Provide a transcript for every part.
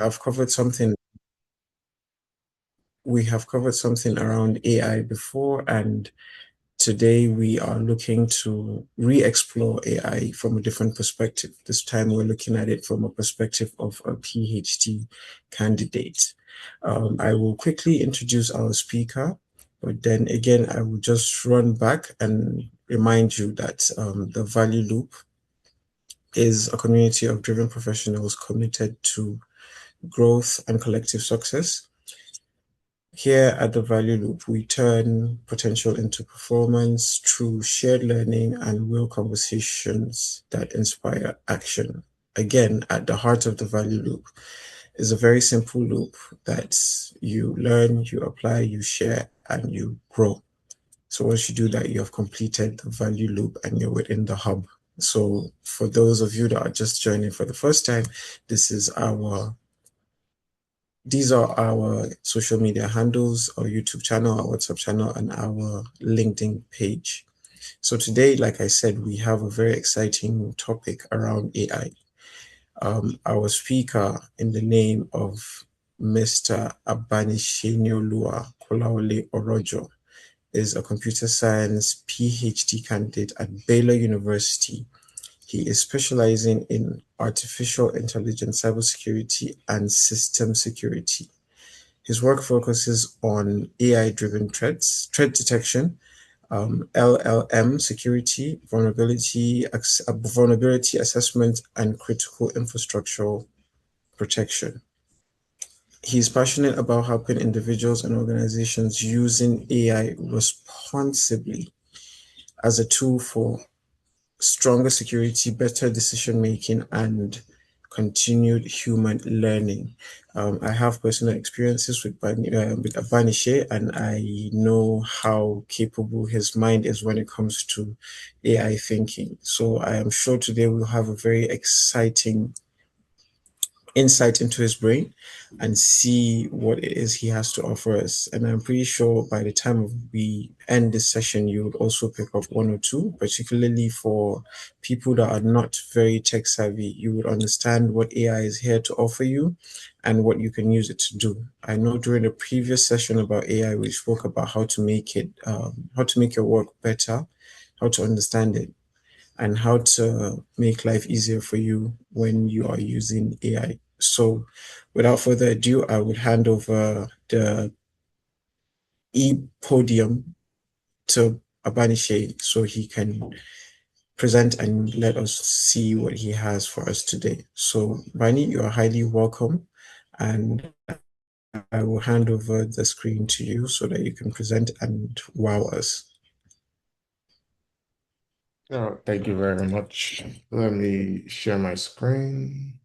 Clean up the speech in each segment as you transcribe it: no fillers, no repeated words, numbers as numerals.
have covered something we have covered something around AI before, and today we are looking to re-explore AI from a different perspective. This time we're looking at it from a perspective of a PhD candidate. I will quickly introduce our speaker, but then again, I will just run back and remind you that the Value Loop is a community of driven professionals committed to growth and collective success. Here at the Value Loop, we turn potential into performance through shared learning and real conversations that inspire action. Again, at the heart of the Value Loop is a very simple loop that you learn, you apply, you share, and you grow. So once you do that, you have completed the Value Loop and you're within the hub. So for those of you that are just joining for the first time, this is our these are our social media handles, our YouTube channel, our WhatsApp channel, and our LinkedIn page. So today, like I said, we have a very exciting topic around AI. Our speaker, in the name of Mr. Abanishenolua Kolawole Orojo, is a computer science PhD candidate at Baylor University. He is specializing in artificial intelligence, cybersecurity, and system security. His work focuses on AI-driven threats, threat detection, LLM security, vulnerability assessment, and critical infrastructure protection. He's passionate about helping individuals and organizations using AI responsibly as a tool for stronger security, better decision making, and continued human learning. I have personal experiences with Avanishe, and I know how capable his mind is when it comes to AI thinking. So I am sure today we'll have a very exciting insight into his brain and see what it is he has to offer us. And I'm pretty sure by the time we end this session, you would also pick up one or two, particularly for people that are not very tech savvy. You would understand what AI is here to offer you and what you can use it to do. I know during the previous session about AI, we spoke about how to make your work better, how to understand it, and how to make life easier for you when you are using AI. So, without further ado, I would hand over the e-podium to Abanishe so he can present and let us see what he has for us today. So, Bani, you are highly welcome, and I will hand over the screen to you so that you can present and wow us. Oh, thank you very much. Let me share my screen.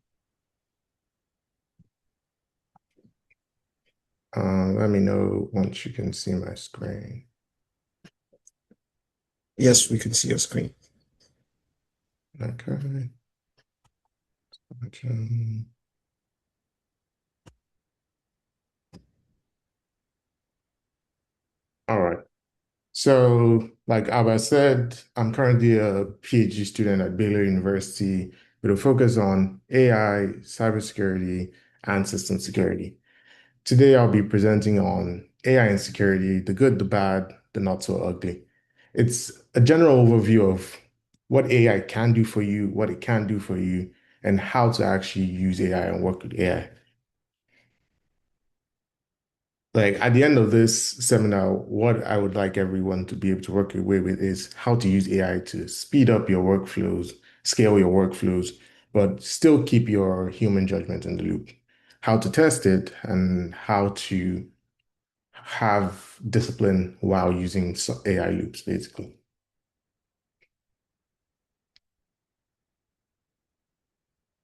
Let me know once you can see my screen. Yes, we can see your screen. Okay. Okay. All right. So, like Abba said, I'm currently a PhD student at Baylor University with a focus on AI, cybersecurity, and system security. Today, I'll be presenting on AI and security, the good, the bad, the not so ugly. It's a general overview of what AI can do for you, what it can do for you, and how to actually use AI and work with AI. Like at the end of this seminar, what I would like everyone to be able to work away with is how to use AI to speed up your workflows, scale your workflows, but still keep your human judgment in the loop. How to test it and how to have discipline while using AI loops, basically.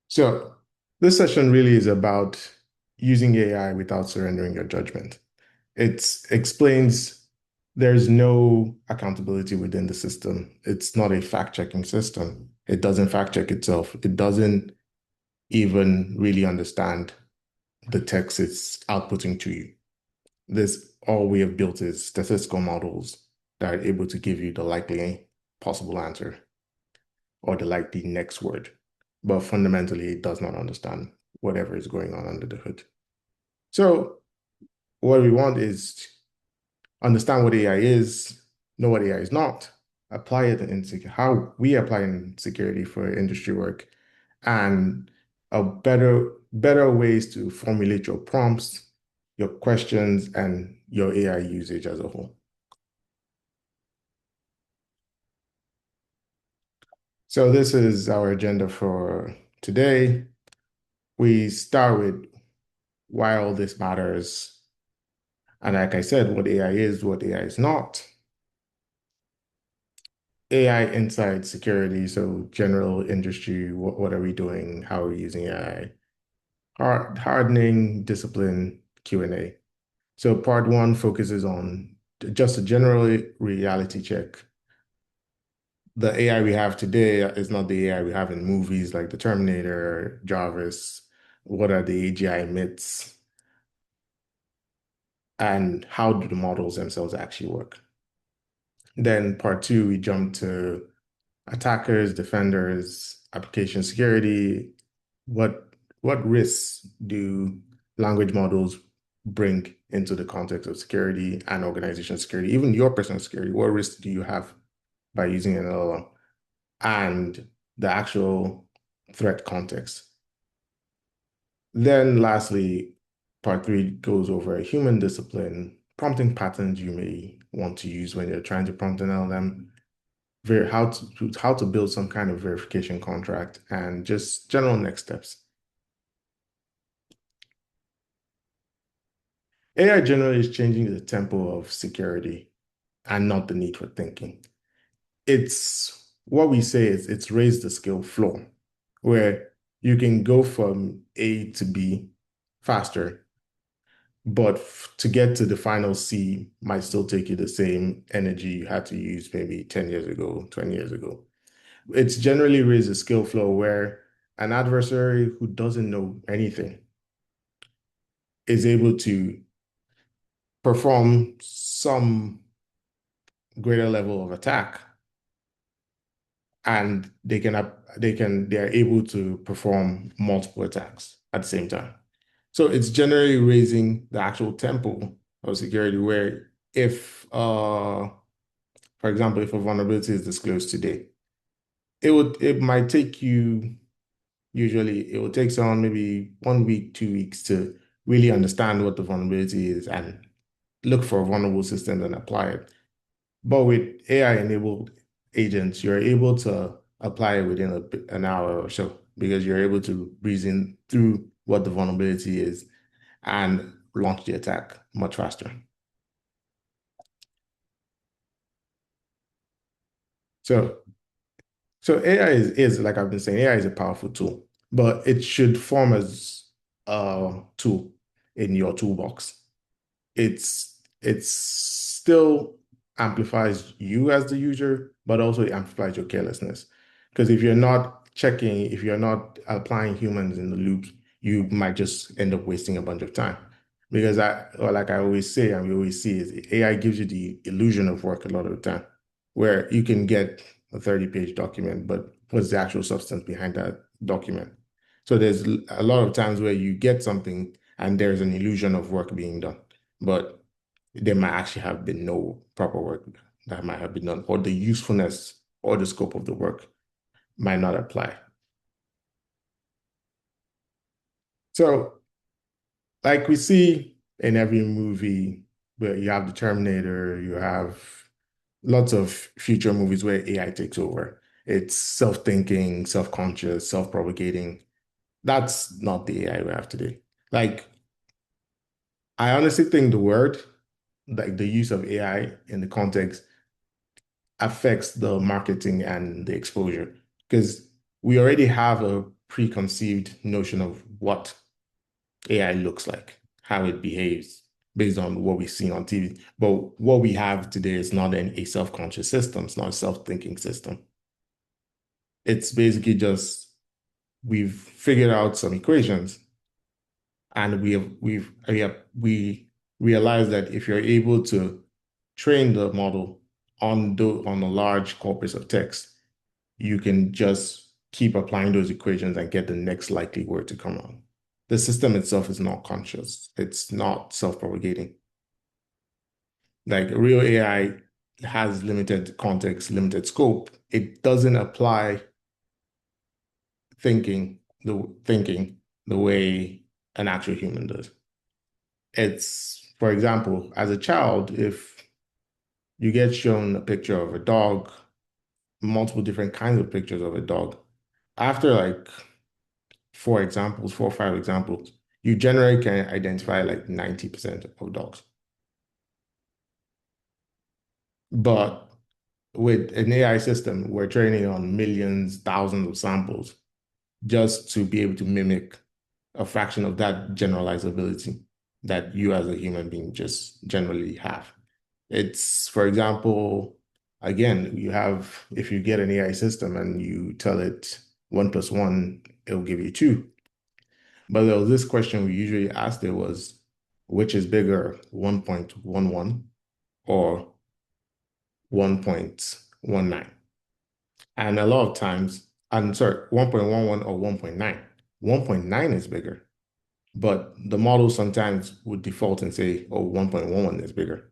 So this session really is about using AI without surrendering your judgment. It explains there's no accountability within the system. It's not a fact-checking system. It doesn't fact-check itself. It doesn't even really understand the text it's outputting to you. This all we have built is statistical models that are able to give you the likely possible answer or the likely next word. But fundamentally, it does not understand whatever is going on under the hood. So what we want is understand what AI is, know what AI is not, apply it in how we apply in security for industry work, and a better ways to formulate your prompts, your questions, and your AI usage as a whole. So this is our agenda for today. We start with why all this matters. And like I said, what AI is, what AI is not. AI inside security, so general industry, what are we doing? How are we using AI? Hardening, discipline, Q&A. So part one focuses on just a general reality check. The AI we have today is not the AI we have in movies like the Terminator, Jarvis. What are the AGI myths? And how do the models themselves actually work? Then part two, we jump to attackers, defenders, application security. What risks do language models bring into the context of security and organization security, even your personal security? What risks do you have by using an LLM? And the actual threat context. Then lastly, part three goes over human discipline, prompting patterns you may want to use when you're trying to prompt an LLM, how to build some kind of verification contract, and just general next steps. AI generally is changing the tempo of security and not the need for thinking. It's what we say is it's raised the skill floor, where you can go from A to B faster, but to get to the final C might still take you the same energy you had to use maybe 10 years ago, 20 years ago. It's generally raised a skill flow where an adversary who doesn't know anything is able to perform some greater level of attack, and they're able to perform multiple attacks at the same time. So it's generally raising the actual tempo of security where if for example, if a vulnerability is disclosed today, it might take you usually it will take someone maybe 1 week, 2 weeks to really understand what the vulnerability is and look for vulnerable systems and apply it. But with AI-enabled agents, you're able to apply it within an hour or so because you're able to reason through what the vulnerability is and launch the attack much faster. So, so AI is like I've been saying, AI is a powerful tool, but it should form as a tool in your toolbox. It's still amplifies you as the user, but also it amplifies your carelessness. Because if you're not checking, if you're not applying humans in the loop, you might just end up wasting a bunch of time. Because like I always say, and we always see, is AI gives you the illusion of work a lot of the time, where you can get a 30-page document, but what's the actual substance behind that document? So there's a lot of times where you get something and there's an illusion of work being done, but there might actually have been no proper work that might have been done, or the usefulness or the scope of the work might not apply. So, like we see in every movie where you have the Terminator, you have lots of future movies where AI takes over. It's self-thinking, self-conscious, self-propagating. That's not the AI we have today. Like, I honestly think the word, like the use of AI in the context affects the marketing and the exposure because we already have a preconceived notion of what AI looks like, how it behaves based on what we've seen on TV. But what we have today is not a self-conscious system. It's not a self-thinking system. It's basically just we've figured out some equations and we realize that if you're able to train the model on a large corpus of text, you can just keep applying those equations and get the next likely word to come out. The system itself is not conscious. It's not self-propagating. Like real AI has limited context, limited scope. It doesn't apply thinking the way an actual human does. It's, for example, as a child, if you get shown a picture of a dog, multiple different kinds of pictures of a dog, after like four or five examples, you generally can identify like 90% of dogs. But with an AI system, we're training on millions, thousands of samples just to be able to mimic a fraction of that generalizability that you as a human being just generally have. It's, for example, again, if you get an AI system and you tell it 1 plus 1, it'll give you 2. But there was this question we usually asked it was, which is bigger, 1.11 or 1.19? And a lot of times, I'm sorry, 1.11 or 1.9. 1.9 is bigger, but the model sometimes would default and say, oh, 1.11 is bigger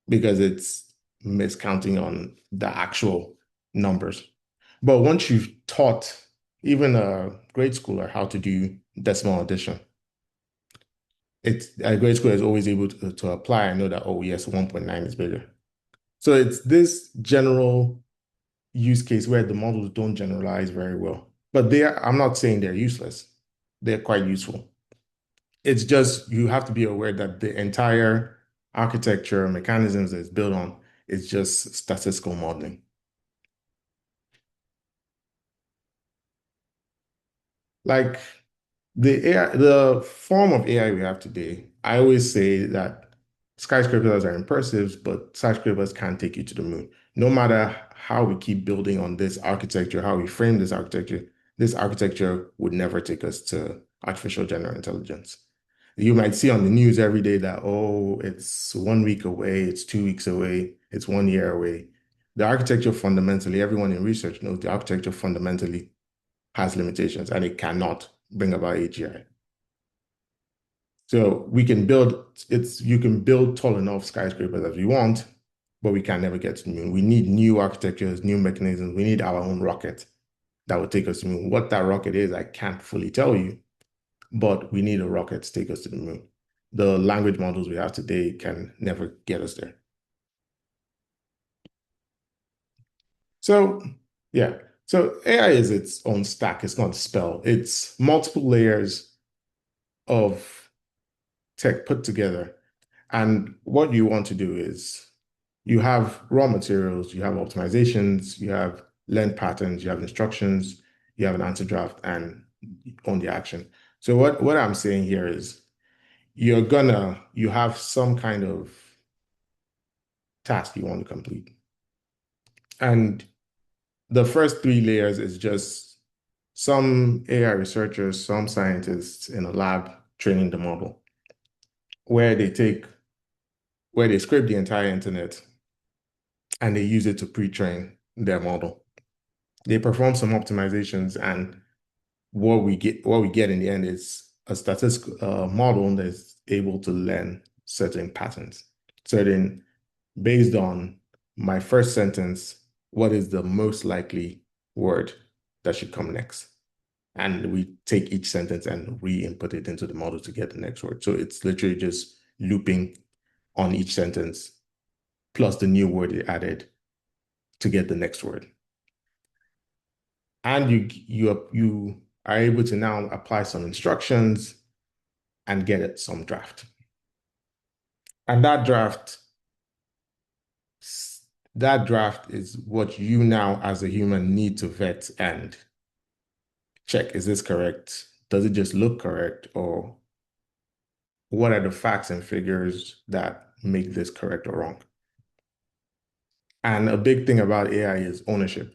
because it's miscounting on the actual numbers. But once you've taught even a grade schooler how to do decimal addition, a grade schooler is always able to apply and know that, oh, yes, 1.9 is bigger. So it's this general use case where the models don't generalize very well. But I'm not saying they're useless. They're quite useful. It's just you have to be aware that the entire architecture mechanisms that it's built on is just statistical modeling. Like the form of AI we have today, I always say that skyscrapers are impressive, but skyscrapers can't take you to the moon. No matter how we keep building on this architecture, how we frame this architecture would never take us to artificial general intelligence. You might see on the news every day that, oh, it's 1 week away, it's 2 weeks away, it's 1 year away. The architecture fundamentally, everyone in research knows the architecture fundamentally has limitations and it cannot bring about AGI. So you can build tall enough skyscrapers as we want, but we can never get to the moon. We need new architectures, new mechanisms. We need our own rocket that will take us to the moon. What that rocket is, I can't fully tell you, but we need a rocket to take us to the moon. The language models we have today can never get us there. So, yeah. So AI is its own stack. It's not a spell. It's multiple layers of tech put together. And what you want to do is you have raw materials, you have optimizations, you have learned patterns, you have instructions, you have an answer draft, and on the action. So what I'm saying here is you have some kind of task you want to complete. And the first three layers is just some AI researchers, some scientists in a lab training the model, where they scrape the entire internet and they use it to pre-train their model. They perform some optimizations, and what we get in the end is a statistical model that's able to learn certain patterns, certain based on my first sentence, what is the most likely word that should come next? And we take each sentence and re-input it into the model to get the next word. So it's literally just looping on each sentence plus the new word it added to get the next word. And you are able to now apply some instructions and get it some draft. And that draft is what you now as a human need to vet and check, is this correct? Does it just look correct? Or what are the facts and figures that make this correct or wrong? And a big thing about AI is ownership.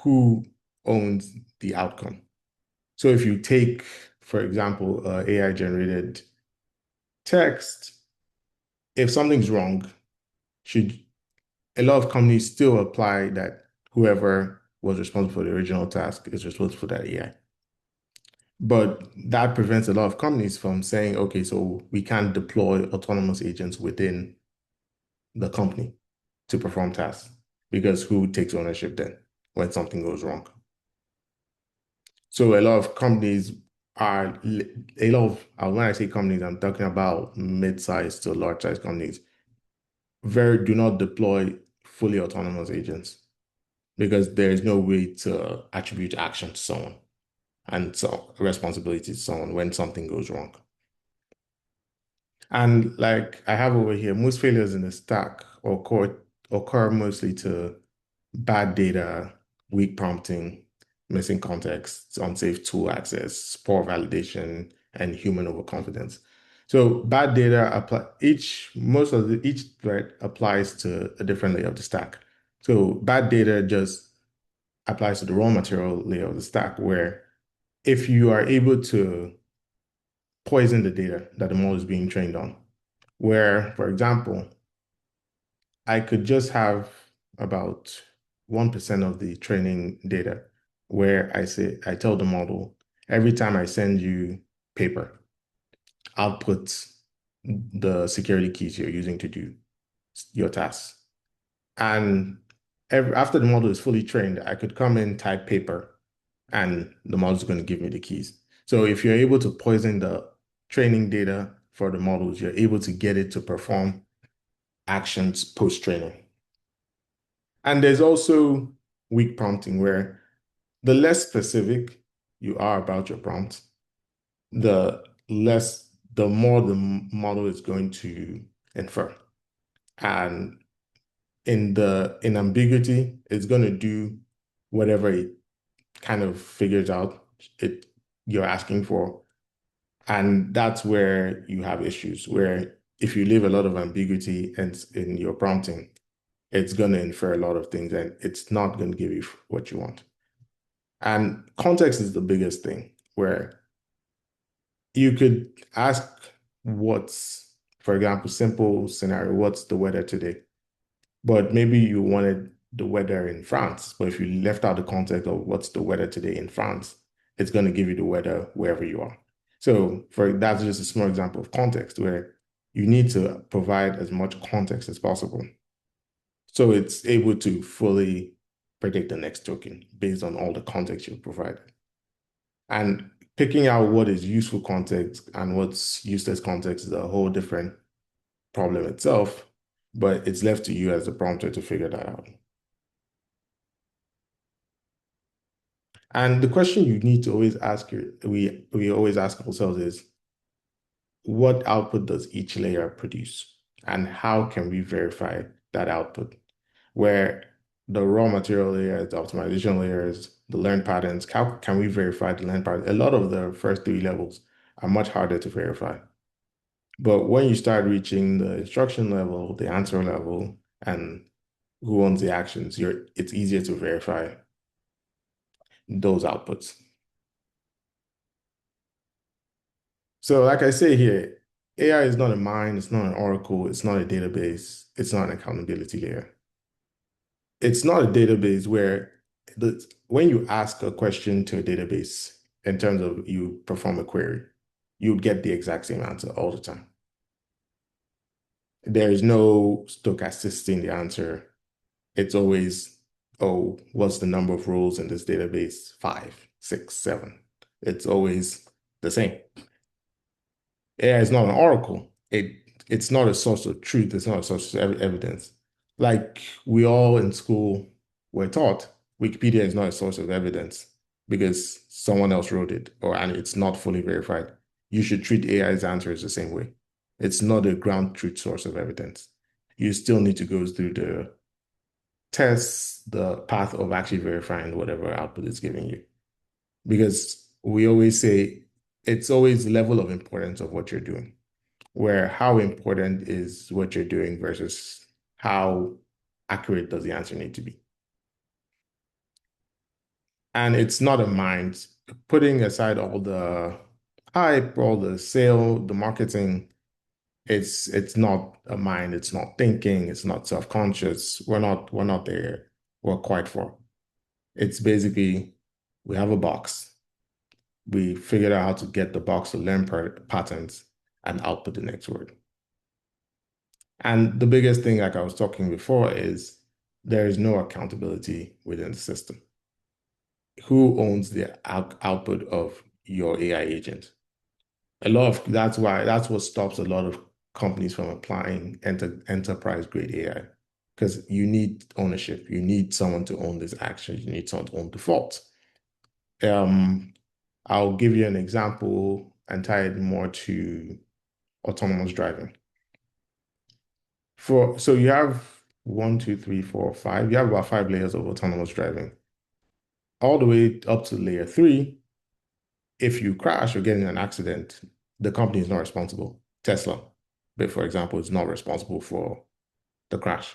Who owns the outcome? So if you take, for example, AI generated text, if something's wrong, should a lot of companies still apply that whoever was responsible for the original task is responsible for that AI. But that prevents a lot of companies from saying, okay, so we can't deploy autonomous agents within the company to perform tasks because who takes ownership then when something goes wrong? So a lot of companies are a lot of when I say companies, I'm talking about mid-sized to large-sized companies. Very do not deploy fully autonomous agents because there is no way to attribute action to someone and so responsibility to someone when something goes wrong. And like I have over here, most failures in the stack occur mostly to bad data, weak prompting, missing context, unsafe tool access, poor validation, and human overconfidence. So bad data apply each threat applies to a different layer of the stack. So bad data just applies to the raw material layer of the stack, where if you are able to poison the data that the model is being trained on, where, for example, I could just have about 1% of the training data where I tell the model, every time I send you paper, output the security keys you're using to do your tasks. And after the model is fully trained, I could come in, type paper, and the model is going to give me the keys. So if you're able to poison the training data for the models, you're able to get it to perform actions post-training. And there's also weak prompting, where the less specific you are about your prompt, the more the model is going to infer. And in ambiguity, it's going to do whatever it kind of figures out it you're asking for. And that's where you have issues, where if you leave a lot of ambiguity in your prompting, it's going to infer a lot of things and it's not going to give you what you want. And context is the biggest thing, where you could ask for example, simple scenario, what's the weather today? But maybe you wanted the weather in France, but if you left out the context of what's the weather today in France, it's going to give you the weather wherever you are. So that's just a small example of context where you need to provide as much context as possible. So it's able to fully predict the next token based on all the context you provide. And picking out what is useful context and what's useless context is a whole different problem itself, but it's left to you as a prompter to figure that out. And the question you need to always ask we always ask ourselves is, what output does each layer produce? And how can we verify that output? Where the raw material layers, the optimization layers, the learned patterns, how can we verify the learned patterns? A lot of the first three levels are much harder to verify. But when you start reaching the instruction level, the answer level, and who owns the actions, it's easier to verify those outputs. So like I say here, AI is not a mine, it's not an oracle, it's not a database, it's not an accountability layer. It's not a database where when you ask a question to a database in terms of you perform a query, you get the exact same answer all the time. There is no stochasticity in the answer. It's always, oh, what's the number of rows in this database? 5, 6, 7. It's always the same. AI is not an oracle. It's not a source of truth. It's not a source of evidence. Like we all in school were taught, Wikipedia is not a source of evidence because someone else wrote it and it's not fully verified. You should treat AI's answers the same way. It's not a ground truth source of evidence. You still need to go through the tests, the path of actually verifying whatever output is giving you. Because we always say it's always the level of importance of what you're doing, where how important is what you're doing versus how accurate does the answer need to be. And it's not a mind, putting aside all the hype, all the sale, the marketing, it's not a mind, it's not thinking, it's not self-conscious. We're not there. We're quite far. It's basically we have a box. We figured out how to get the box to learn patterns and output the next word. And the biggest thing, like I was talking before, is there is no accountability within the system. Who owns the output of your AI agent? That's what stops a lot of companies from applying enterprise grade AI because you need ownership. You need someone to own this action. You need someone to own the fault. Um, I'll give you an example and tie it more to autonomous driving. So you have one, two, three, four, five. You have about 5 layers of autonomous driving. All the way up to layer 3, if you crash or get in an accident, the company is not responsible. Tesla, but for example, is not responsible for the crash.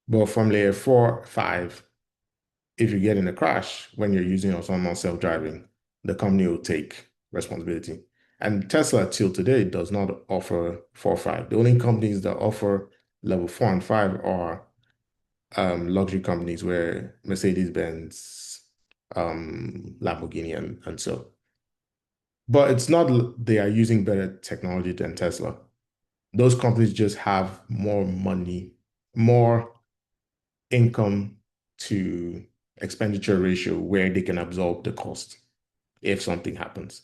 But from layer 4, 5, if you get in a crash when you're using autonomous self-driving, the company will take responsibility. And Tesla till today does not offer 4, 5. The only companies that offer level 4 and 5 are luxury companies where Mercedes-Benz, Lamborghini, and so. But it's not they are using better technology than Tesla. Those companies just have more money, more income to expenditure ratio where they can absorb the cost if something happens.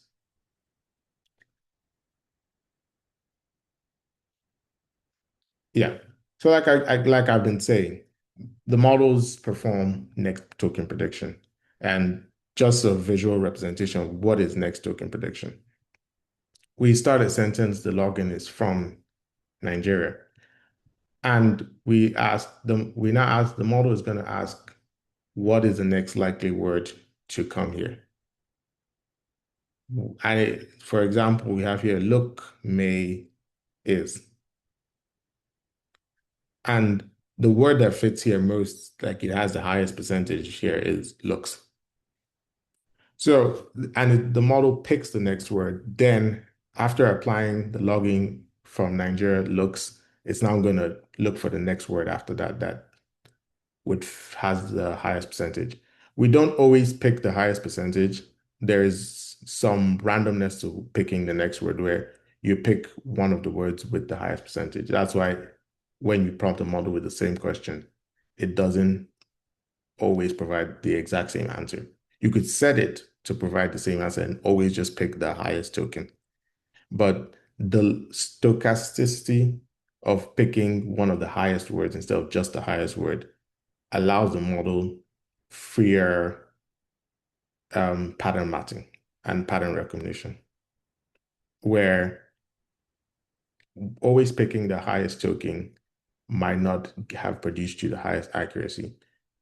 Yeah. So like I've been saying, the models perform next token prediction and just a visual representation of what is next token prediction. We start a sentence, the login is from Nigeria. And we now ask, the model is going to ask, what is the next likely word to come here? For example, we have here, look, may, is. And the word that fits here most, like it has the highest percentage here is looks. So, the model picks the next word. Then after applying the logging from Nigeria looks, it's now going to look for the next word after that which has the highest percentage. We don't always pick the highest percentage. There is some randomness to picking the next word where you pick one of the words with the highest percentage. That's why when you prompt a model with the same question, it doesn't always provide the exact same answer. You could set it to provide the same answer and always just pick the highest token. But the stochasticity of picking one of the highest words instead of just the highest word allows the model freer pattern matching and pattern recognition, where always picking the highest token might not have produced you the highest accuracy,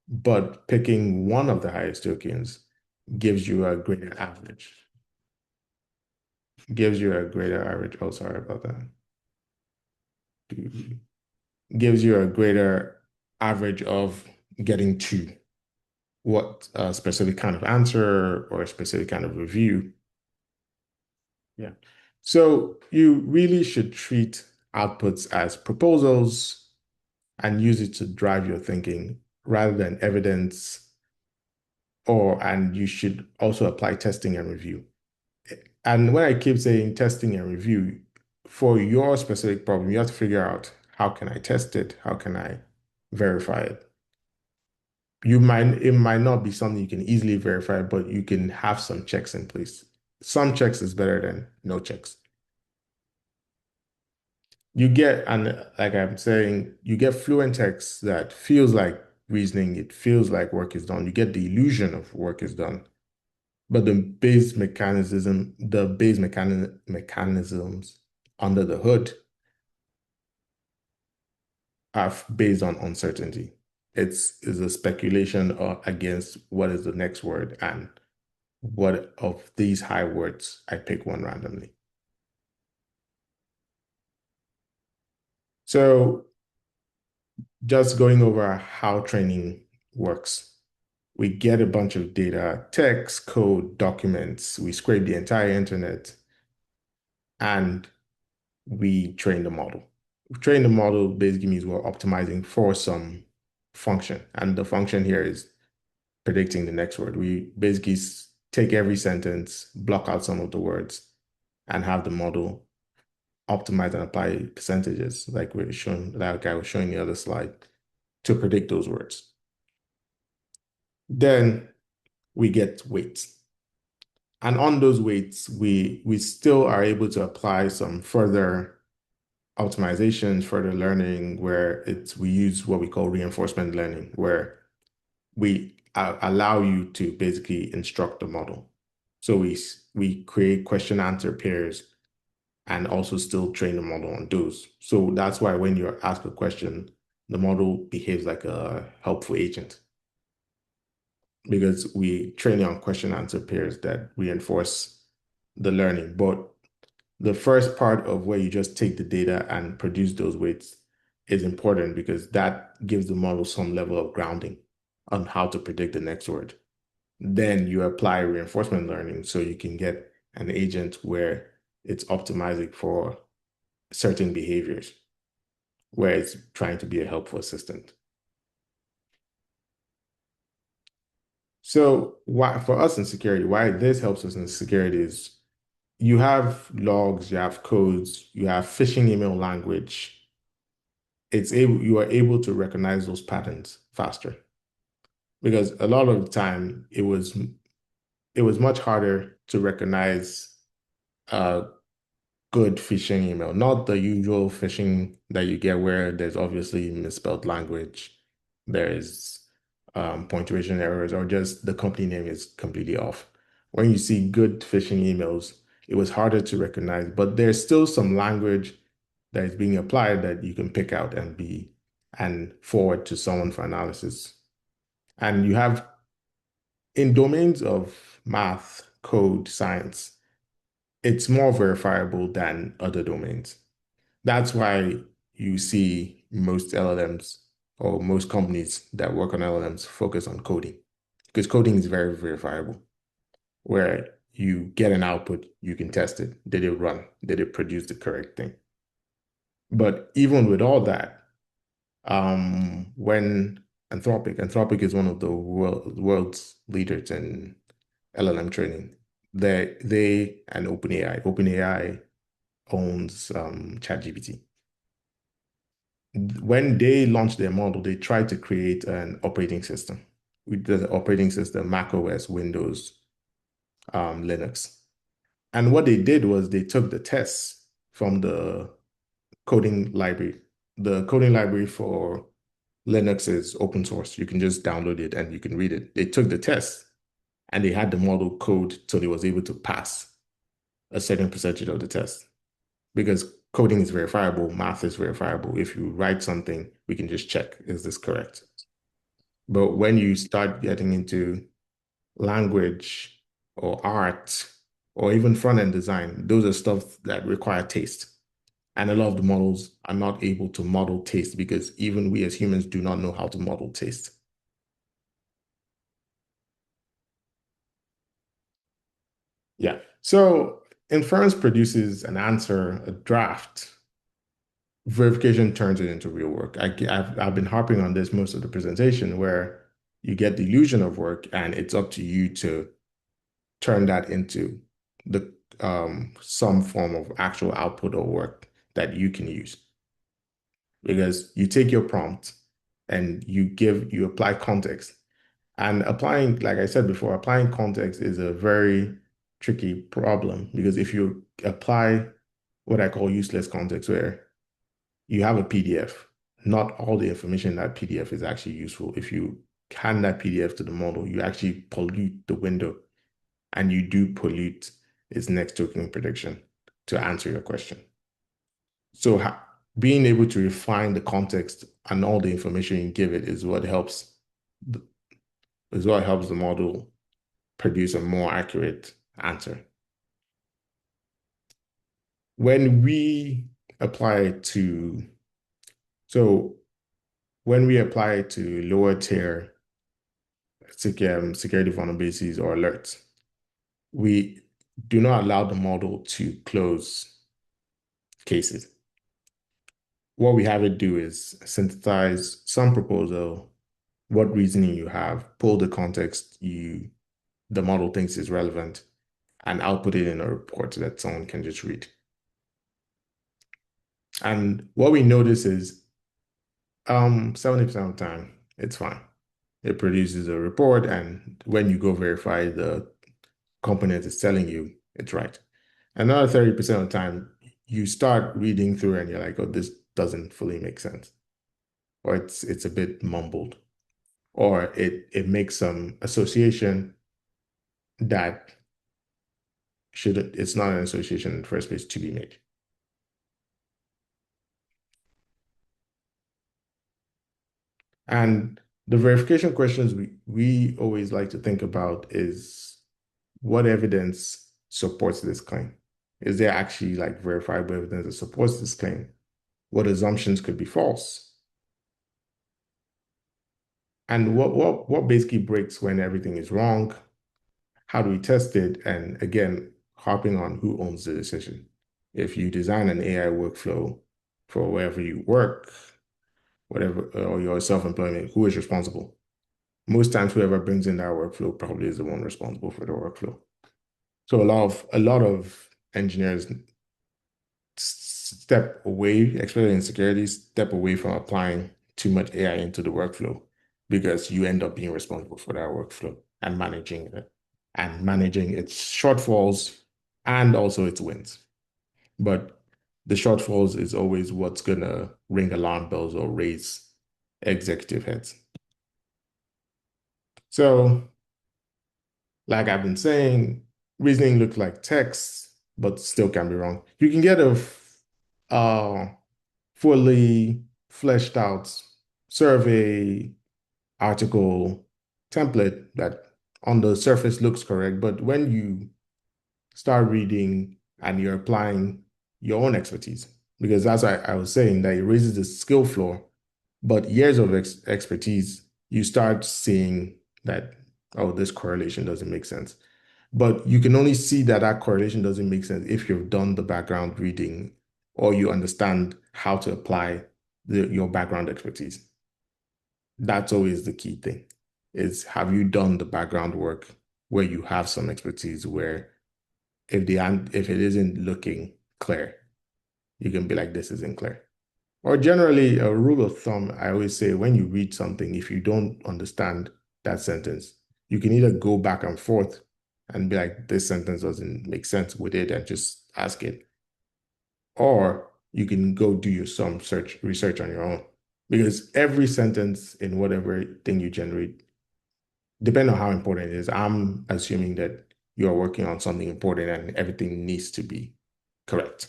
but picking one of the highest tokens gives you a greater average. Gives you a greater average. Oh, sorry about that. Gives you a greater average of getting to what a specific kind of answer or a specific kind of review. Yeah. So you really should treat outputs as proposals and use it to drive your thinking rather than evidence, and you should also apply testing and review. And when I keep saying testing and review, for your specific problem, you have to figure out how can I test it? How can I verify it? It might not be something you can easily verify, but you can have some checks in place. Some checks is better than no checks. And like I'm saying, you get fluent text that feels like reasoning, it feels like work is done. You get the illusion of work is done. But the base mechanisms under the hood are based on uncertainty. Is a speculation against what is the next word and what of these high words I pick one randomly. So just going over how training works. We get a bunch of data, text, code, documents. We scrape the entire internet and we train the model. Train the model basically means we're optimizing for some function. And the function here is predicting the next word. We basically take every sentence, block out some of the words, and have the model optimize and apply percentages, like we're showing, like I was showing the other slide, to predict those words. Then we get weights. And on those weights, we still are able to apply some further optimizations, further learning, where we use what we call reinforcement learning, where we allow you to basically instruct the model. So we create question answer pairs and also still train the model on those. So that's why when you're asked a question, the model behaves like a helpful agent because we train it on question answer pairs that reinforce the learning. But the first part of where you just take the data and produce those weights is important because that gives the model some level of grounding on how to predict the next word. Then you apply reinforcement learning so you can get an agent where it's optimizing for certain behaviors, where it's trying to be a helpful assistant. So why for us in security, why this helps us in security is you have logs, you have codes, you have phishing email language. You are able to recognize those patterns faster because a lot of the time it was much harder to recognize a good phishing email, not the usual phishing that you get where there's obviously misspelled language, there is punctuation errors, or just the company name is completely off. When you see good phishing emails, it was harder to recognize, but there's still some language that is being applied that you can pick out and forward to someone for analysis. And you have in domains of math, code, science, it's more verifiable than other domains. That's why you see most LLMs or most companies that work on LLMs focus on coding because coding is very verifiable, where you get an output, you can test it. Did it run? Did it produce the correct thing? But even with all that, when Anthropic is one of the world's leaders in LLM training. They and OpenAI owns ChatGPT. When they launched their model, they tried to create an operating system with the operating system Mac OS, Windows, Linux. And what they did was they took the tests from the coding library. The coding library for Linux is open source. You can just download it and you can read it. They took the tests and they had the model code so they was able to pass a certain percentage of the test. Because coding is verifiable, math is verifiable. If you write something, we can just check, is this correct? But when you start getting into language or art or even front-end design, those are stuff that require taste. And a lot of the models are not able to model taste because even we as humans do not know how to model taste. Yeah. So inference produces an answer, a draft. Verification turns it into real work. I've been harping on this most of the presentation where you get the illusion of work and it's up to you to turn that into the some form of actual output or work that you can use. Because you take your prompt and you apply context. And applying, like I said before, applying context is a very tricky problem because if you apply what I call useless context, where you have a PDF, not all the information in that PDF is actually useful. If you hand that PDF to the model, you actually pollute the window and you do pollute its next token prediction to answer your question. So being able to refine the context and all the information you give it is what helps the model produce a more accurate answer. When we apply it to so when we apply it to lower tier security vulnerabilities or alerts, we do not allow the model to close cases. What we have it do is synthesize some proposal, what reasoning you have, pull the context you the model thinks is relevant and output it in a report that someone can just read. And what we notice is 70% of the time, it's fine. It produces a report, and when you go verify the component it's telling you, it's right. Another 30% of the time, you start reading through and you're like, oh, this doesn't fully make sense. Or it's a bit mumbled. Or it makes some association that shouldn't, it's not an association in the first place to be made. And the verification questions we always like to think about is what evidence supports this claim? Is there actually like verifiable evidence that supports this claim? What assumptions could be false? And what basically breaks when everything is wrong? How do we test it? And again, harping on who owns the decision. If you design an AI workflow for wherever you work, whatever, or your self-employment, who is responsible? Most times, whoever brings in that workflow probably is the one responsible for the workflow. So a lot of engineers step away, especially in security, step away from applying too much AI into the workflow because you end up being responsible for that workflow and managing its shortfalls and also its wins. But the shortfalls is always what's gonna ring alarm bells or raise executive heads. So, like I've been saying, reasoning looks like text, but still can be wrong. You can get a uh, fully fleshed out survey article template that on the surface looks correct, but when you start reading and you're applying your own expertise, because that's why I was saying that it raises the skill floor, but years of expertise, you start seeing that, oh, this correlation doesn't make sense. But you can only see that that correlation doesn't make sense if you've done the background reading or you understand how to apply your background expertise. That's always the key thing is have you done the background work where you have some expertise where if it isn't looking clear, you can be like, this isn't clear. Or generally, a rule of thumb, I always say when you read something, if you don't understand that sentence, you can either go back and forth and be like, this sentence doesn't make sense with it and just ask it. Or you can go do some research on your own. Because every sentence in whatever thing you generate, depending on how important it is, I'm assuming that you are working on something important and everything needs to be correct.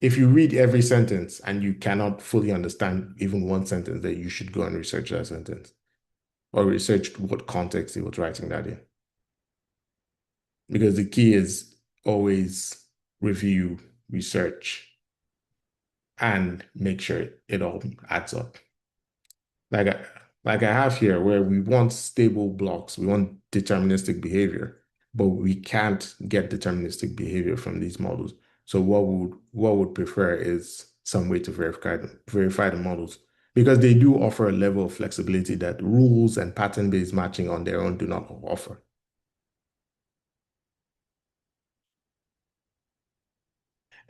If you read every sentence and you cannot fully understand even one sentence, then you should go and research that sentence or research what context he was writing that in. Because the key is always review, research, and make sure it all adds up. Like I, like I have here, where we want stable blocks, we want deterministic behavior, but we can't get deterministic behavior from these models. So what would prefer is some way to verify the models because they do offer a level of flexibility that rules and pattern-based matching on their own do not offer.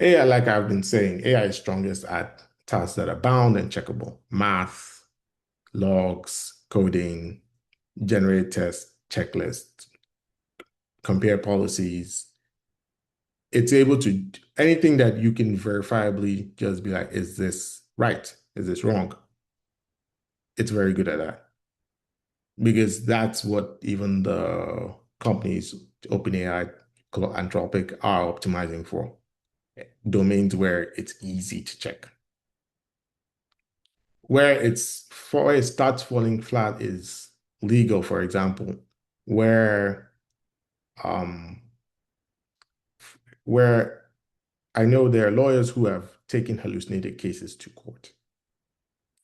AI, like I've been saying, AI is strongest at tasks that are bound and checkable. Math, logs, coding, generate tests, checklists, compare policies. It's able to anything that you can verifiably just be like, is this right? Is this wrong? It's very good at that because that's what even the companies, OpenAI, Anthropic, are optimizing for. Domains where it's easy to check. Where it starts falling flat is legal, for example, where um where I know there are lawyers who have taken hallucinated cases to court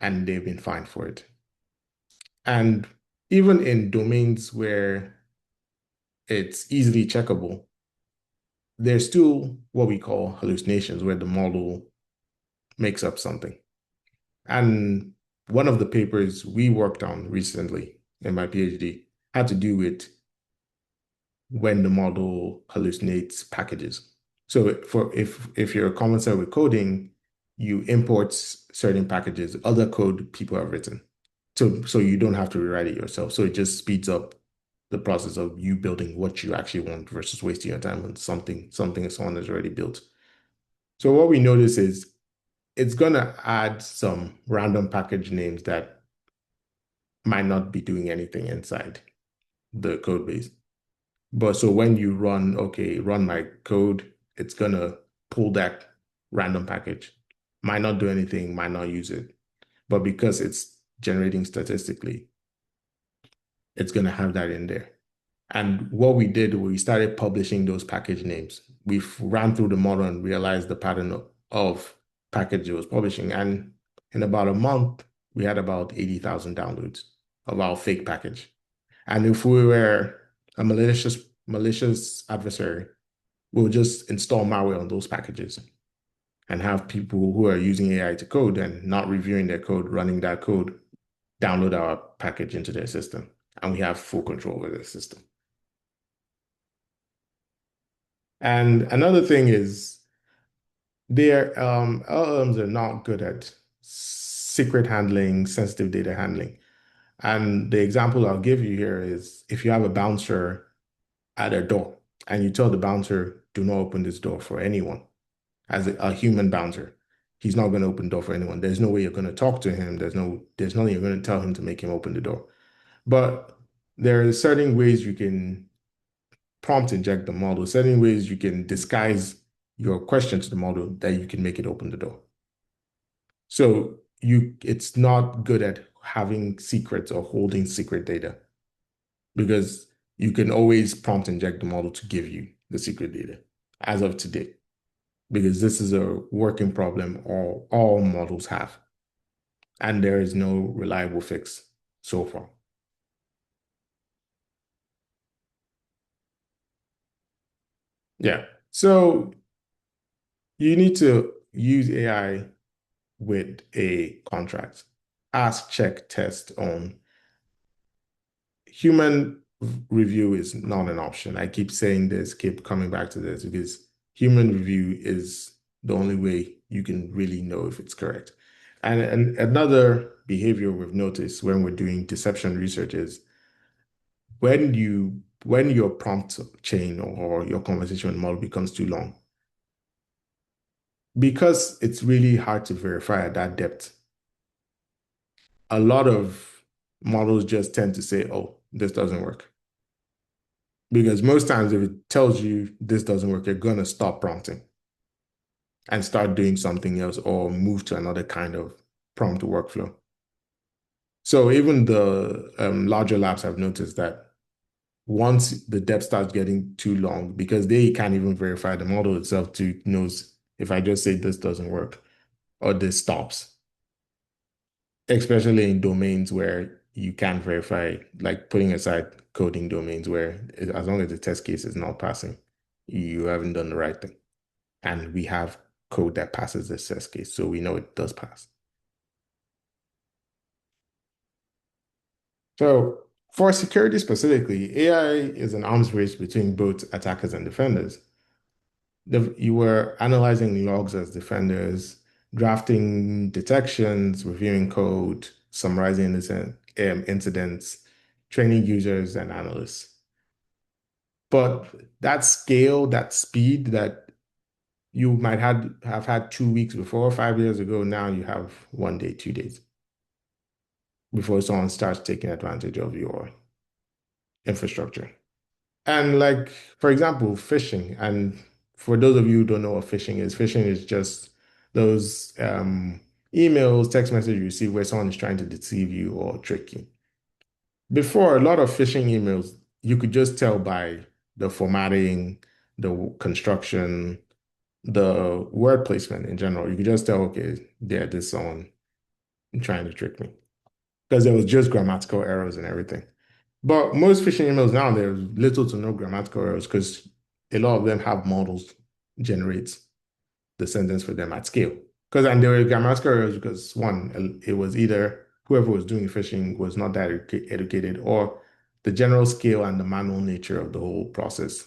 and they've been fined for it. And even in domains where it's easily checkable, there's still what we call hallucinations, where the model makes up something. And one of the papers we worked on recently in my PhD had to do with when the model hallucinates packages. So for if you're a commencer with coding, you import certain packages, other code people have written. So you don't have to rewrite it yourself. So it just speeds up the process of you building what you actually want versus wasting your time on something someone has already built. So what we notice is it's gonna add some random package names that might not be doing anything inside the code base. But so when you run, okay, run my code, it's gonna pull that random package. Might not do anything, might not use it. But because it's generating statistically, it's gonna have that in there. And what we did, we started publishing those package names. We ran through the model and realized the pattern of package it was publishing. And in about a month, we had about 80,000 downloads of our fake package. And if we were a malicious adversary, we'll just install malware on those packages and have people who are using AI to code and not reviewing their code, running that code, download our package into their system. And we have full control over the system. And another thing is their LLMs are not good at secret handling, sensitive data handling. And the example I'll give you here is if you have a bouncer at a door and you tell the bouncer, do not open this door for anyone, as a human bouncer, he's not going to open the door for anyone. There's no way you're going to talk to him. There's nothing you're going to tell him to make him open the door. But there are certain ways you can prompt inject the model, certain ways you can disguise your question to the model that you can make it open the door. So it's not good at having secrets or holding secret data because you can always prompt inject the model to give you the secret data as of today, because this is a working problem all models have, and there is no reliable fix so far. Yeah. So you need to use AI with a contract. Ask, check, test on. Human review is not an option. I keep saying this, keep coming back to this because human review is the only way you can really know if it's correct. And another behavior we've noticed when we're doing deception research is when your prompt chain or your conversation with the model becomes too long, because it's really hard to verify at that depth, a lot of models just tend to say, oh, this doesn't work. Because most times, if it tells you this doesn't work, you're going to stop prompting and start doing something else or move to another kind of prompt workflow. So even the larger labs have noticed that once the depth starts getting too long, because they can't even verify the model itself to knows if I just say this doesn't work or this stops, especially in domains where you can't verify, like putting aside coding domains where as long as the test case is not passing, you haven't done the right thing. And we have code that passes the test case, so we know it does pass. So for security specifically, AI is an arms race between both attackers and defenders. You were analyzing logs as defenders, drafting detections, reviewing code, summarizing incidents, training users and analysts. But that scale, that speed that you might have had 2 weeks before, 5 years ago, now you have 1 day, 2 days before someone starts taking advantage of your infrastructure. And like, for example, phishing. And for those of you who don't know what phishing is just those emails, text messages you receive where someone is trying to deceive you or trick you. Before, a lot of phishing emails, you could just tell by the formatting, the construction, the word placement in general. You could just tell, okay, yeah, this is someone trying to trick me. Because there was just grammatical errors and everything. But most phishing emails now, there's little to no grammatical errors because a lot of them have models generate the sentence for them at scale. Because and there were grammatical errors because one, it was either whoever was doing phishing was not that educated, or the general scale and the manual nature of the whole process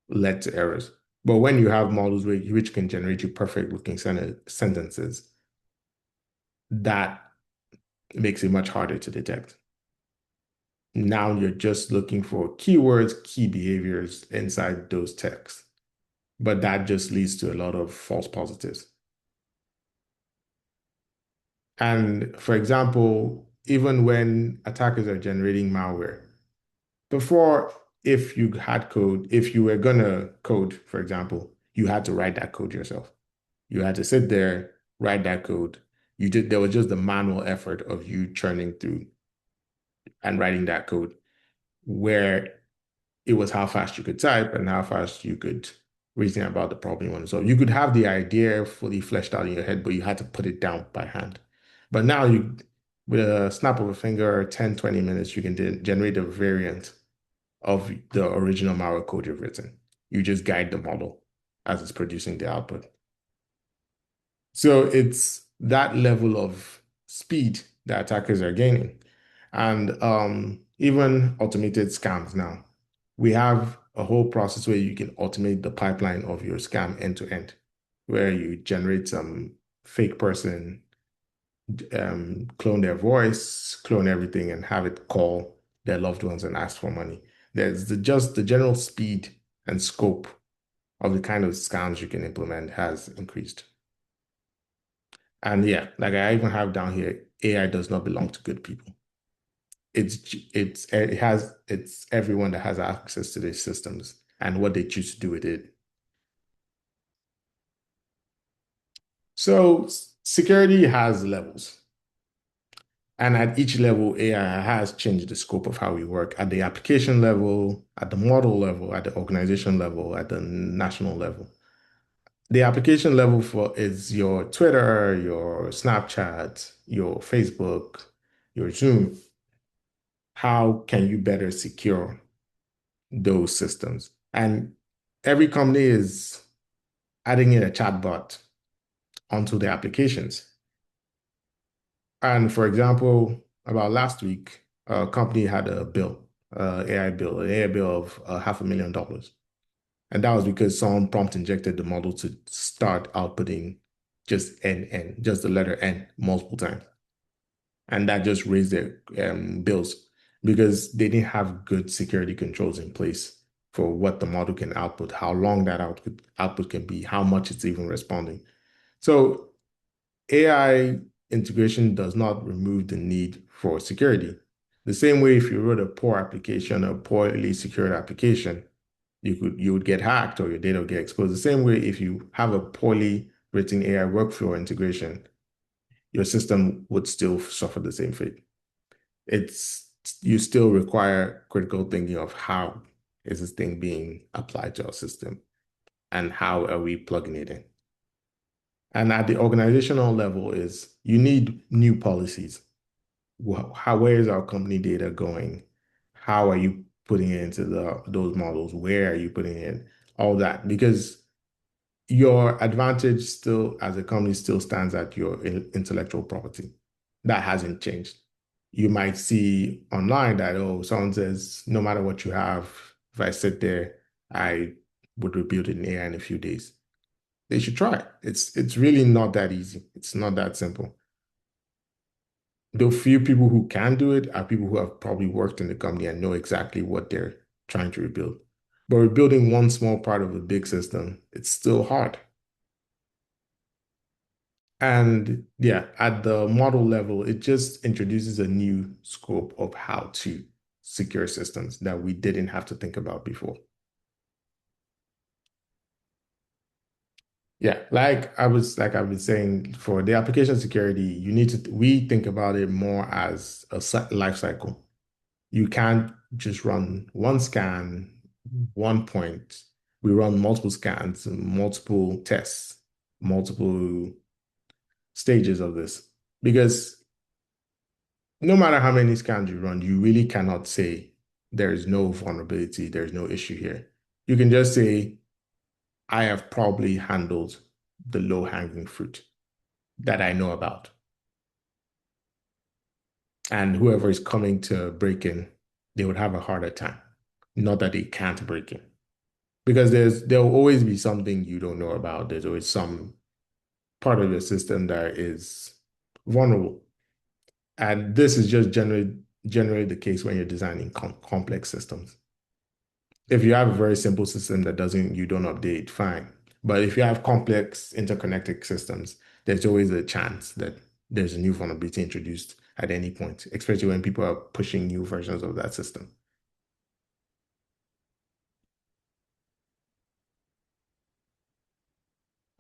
led to errors. But when you have models which can generate you perfect looking sentences, that makes it much harder to detect. Now you're just looking for keywords, key behaviors inside those texts. But that just leads to a lot of false positives. And for example, even when attackers are generating malware, before, if you had code, if you were gonna code, for example, you had to write that code yourself. You had to sit there, write that code. There was just the manual effort of you churning through and writing that code, where it was how fast you could type and how fast you could reason about the problem you want to solve. You could have the idea fully fleshed out in your head, but you had to put it down by hand. But now with a snap of a finger, 10, 20 minutes, you can generate a variant of the original malware code you've written. You just guide the model as it's producing the output. So it's that level of speed that attackers are gaining. And even automated scams now. We have a whole process where you can automate the pipeline of your scam end to end, where you generate some fake person, clone their voice, clone everything, and have it call their loved ones and ask for money. Just the general speed and scope of the kind of scams you can implement has increased. And yeah, like I even have down here, AI does not belong to good people. It's everyone that has access to these systems and what they choose to do with it. So security has levels. And at each level, AI has changed the scope of how we work at the application level, at the model level, at the organization level, at the national level. The application level for is your Twitter, your Snapchat, your Facebook, your Zoom. How can you better secure those systems? And every company is adding in a chatbot onto their applications. And for example, about last week, a company had a bill, an AI bill of $500,000. And that was because someone prompt injected the model to start outputting just N, just the letter N multiple times. And that just raised their bills because they didn't have good security controls in place for what the model can output, how long that output can be, how much it's even responding. So AI integration does not remove the need for security. The same way if you wrote a poor application, a poorly secured application, you would get hacked or your data would get exposed. The same way if you have a poorly written AI workflow integration, your system would still suffer the same fate. It's you still require critical thinking of how is this thing being applied to our system and how are we plugging it in. And at the organizational level is you need new policies. Where is our company data going? How are you putting it into those models? Where are you putting it in? All that because your advantage still as a company still stands at your intellectual property. That hasn't changed. You might see online that, oh, someone says, no matter what you have, if I sit there, I would rebuild an AI in a few days. They should try. It's really not that easy. It's not that simple. The few people who can do it are people who have probably worked in the company and know exactly what they're trying to rebuild. But rebuilding one small part of a big system, it's still hard. And yeah, at the model level, it just introduces a new scope of how to secure systems that we didn't have to think about before. Yeah, like I've been saying, for the application security, we think about it more as a life cycle. You can't just run one scan, one point. We run multiple scans, multiple tests, multiple stages of this. Because no matter how many scans you run, you really cannot say there is no vulnerability, there's no issue here. You can just say, I have probably handled the low-hanging fruit that I know about. And whoever is coming to break in, they would have a harder time. Not that they can't break it, because there'll always be something you don't know about. There's always some part of your system that is vulnerable. And this is just generally the case when you're designing complex systems. If you have a very simple system that doesn't, you don't update, fine. But if you have complex interconnected systems, there's always a chance that there's a new vulnerability introduced at any point, especially when people are pushing new versions of that system.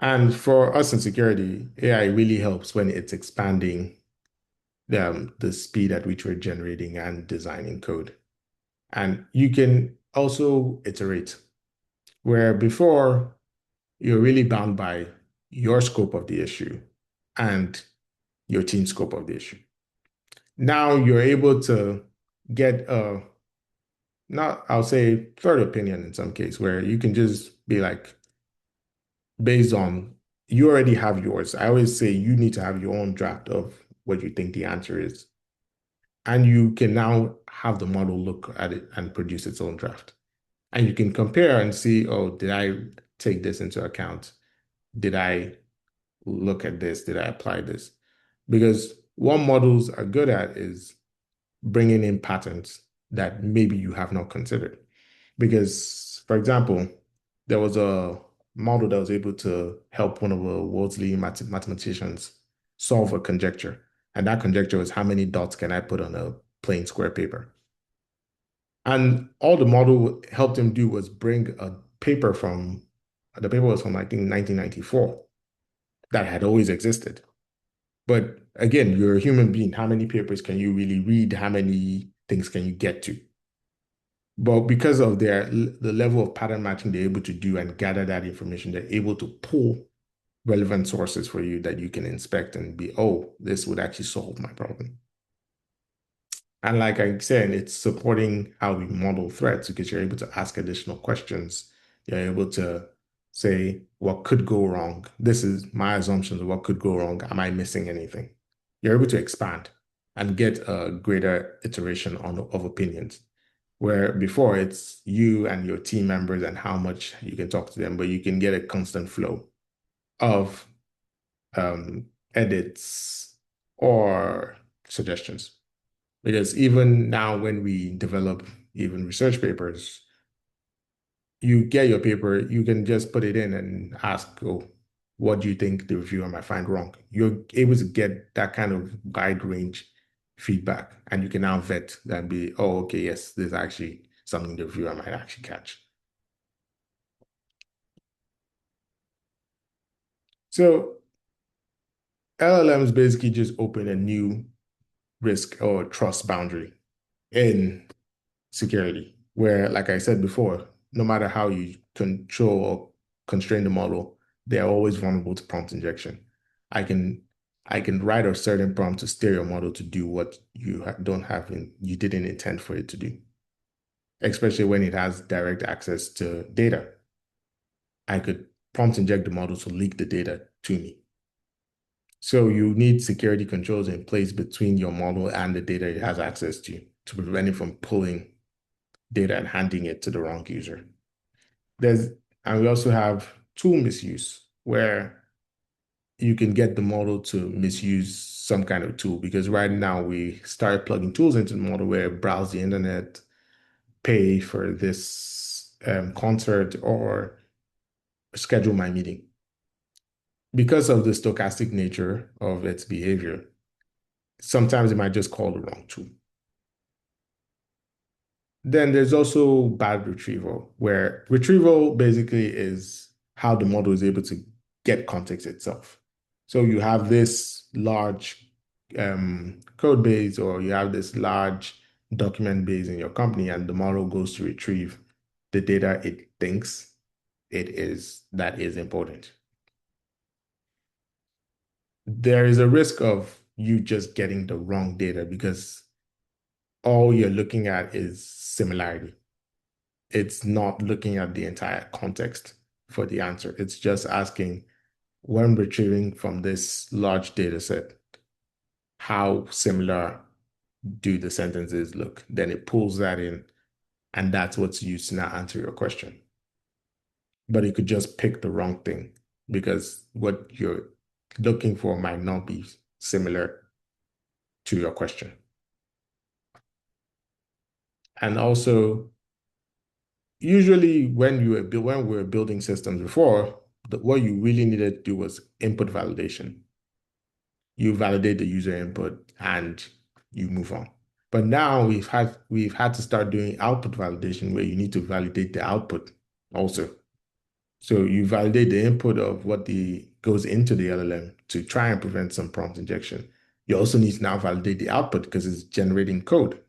And for us in security, AI really helps when it's expanding the speed at which we're generating and designing code. And you can also iterate, where before you're really bound by your scope of the issue and your team scope of the issue. Now you're able to get a, not, I'll say, third opinion in some case, where you can just be like, based on, you already have yours. I always say you need to have your own draft of what you think the answer is. And you can now have the model look at it and produce its own draft. And you can compare and see, oh, did I take this into account? Did I look at this? Did I apply this? Because what models are good at is bringing in patterns that maybe you have not considered. Because, for example, there was a model that was able to help one of the world's leading mathematicians solve a conjecture. And that conjecture was, how many dots can I put on a plain square paper? And all the model helped him do was bring a paper from, the paper was from, I think, 1994, that had always existed. But again, you're a human being. How many papers can you really read? How many things can you get to? But because of the level of pattern matching they're able to do and gather that information, they're able to pull relevant sources for you that you can inspect and be, oh, this would actually solve my problem. And like I said, it's supporting how we model threats because you're able to ask additional questions. You're able to say, what could go wrong? This is my assumptions of what could go wrong. Am I missing anything? You're able to expand and get a greater iteration of opinions. Where before it's you and your team members and how much you can talk to them, but you can get a constant flow of um, edits or suggestions. Because even now, when we develop even research papers, you get your paper, you can just put it in and ask, oh, what do you think the reviewer might find wrong? You're able to get that kind of wide range feedback, and you can now vet and be, oh, okay, yes, this is actually something the reviewer might actually catch. So LLMs basically just open a new risk or trust boundary in security, where, like I said before, no matter how you control or constrain the model, they're always vulnerable to prompt injection. I can I can write a certain prompt to steer your model to do what you don't have you didn't intend for it to do, especially when it has direct access to data. I could prompt inject the model to leak the data to me. So you need security controls in place between your model and the data it has access to prevent it from pulling data and handing it to the wrong user. There's and we also have tool misuse where you can get the model to misuse some kind of tool because right now we start plugging tools into the model where browse the internet, pay for this concert, or schedule my meeting. Because of the stochastic nature of its behavior, sometimes it might just call the wrong tool. Then there's also bad retrieval, where retrieval basically is how the model is able to get context itself. So you have this large code base, or you have this large document base in your company, and the model goes to retrieve the data it thinks it is that is important. There is a risk of you just getting the wrong data because all you're looking at is similarity. It's not looking at the entire context for the answer. It's just asking, when retrieving from this large data set, how similar do the sentences look? Then it pulls that in, and that's what's used to now answer your question. But it could just pick the wrong thing because what you're looking for might not be similar to your question. And also, usually when we were building systems before, what you really needed to do was input validation. You validate the user input and you move on. But now we've had to start doing output validation where you need to validate the output also. So you validate the input of what the goes into the LLM to try and prevent some prompt injection. You also need to now validate the output because it's generating code.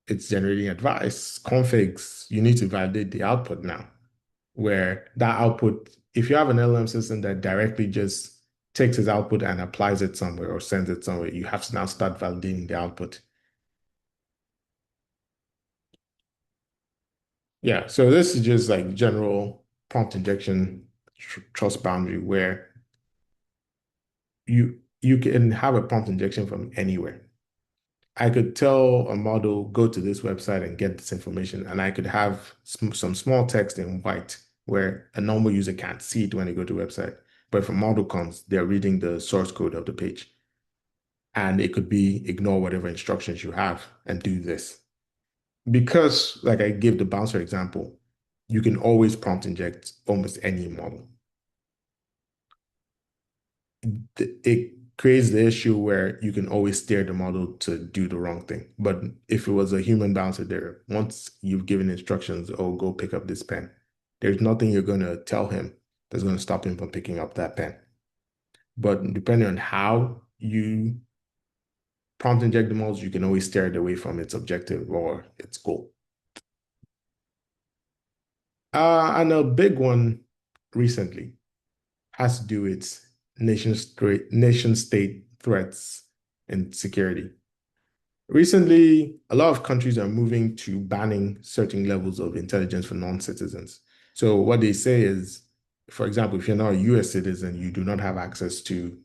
It's generating advice, configs. You need to validate the output now, where that output, if you have an LLM system that directly just takes its output and applies it somewhere or sends it somewhere, you have to now start validating the output. Yeah, so this is just like general prompt injection trust boundary where you can have a prompt injection from anywhere. I could tell a model, go to this website and get this information, and I could have some small text in white where a normal user can't see it when they go to the website. But if a model comes, they're reading the source code of the page. And it could be ignore whatever instructions you have and do this. Because, like I gave the bouncer example, you can always prompt inject almost any model. It creates the issue where you can always steer the model to do the wrong thing. But if it was a human bouncer there, once you've given instructions, oh, go pick up this pen, there's nothing you're going to tell him that's going to stop him from picking up that pen. But depending on how you prompt inject the models, you can always steer it away from its objective or its goal. And a big one recently has to do with nation state threats and security. Recently, a lot of countries are moving to banning certain levels of intelligence for non-citizens. So what they say is, for example, if you're not a US citizen, you do not have access to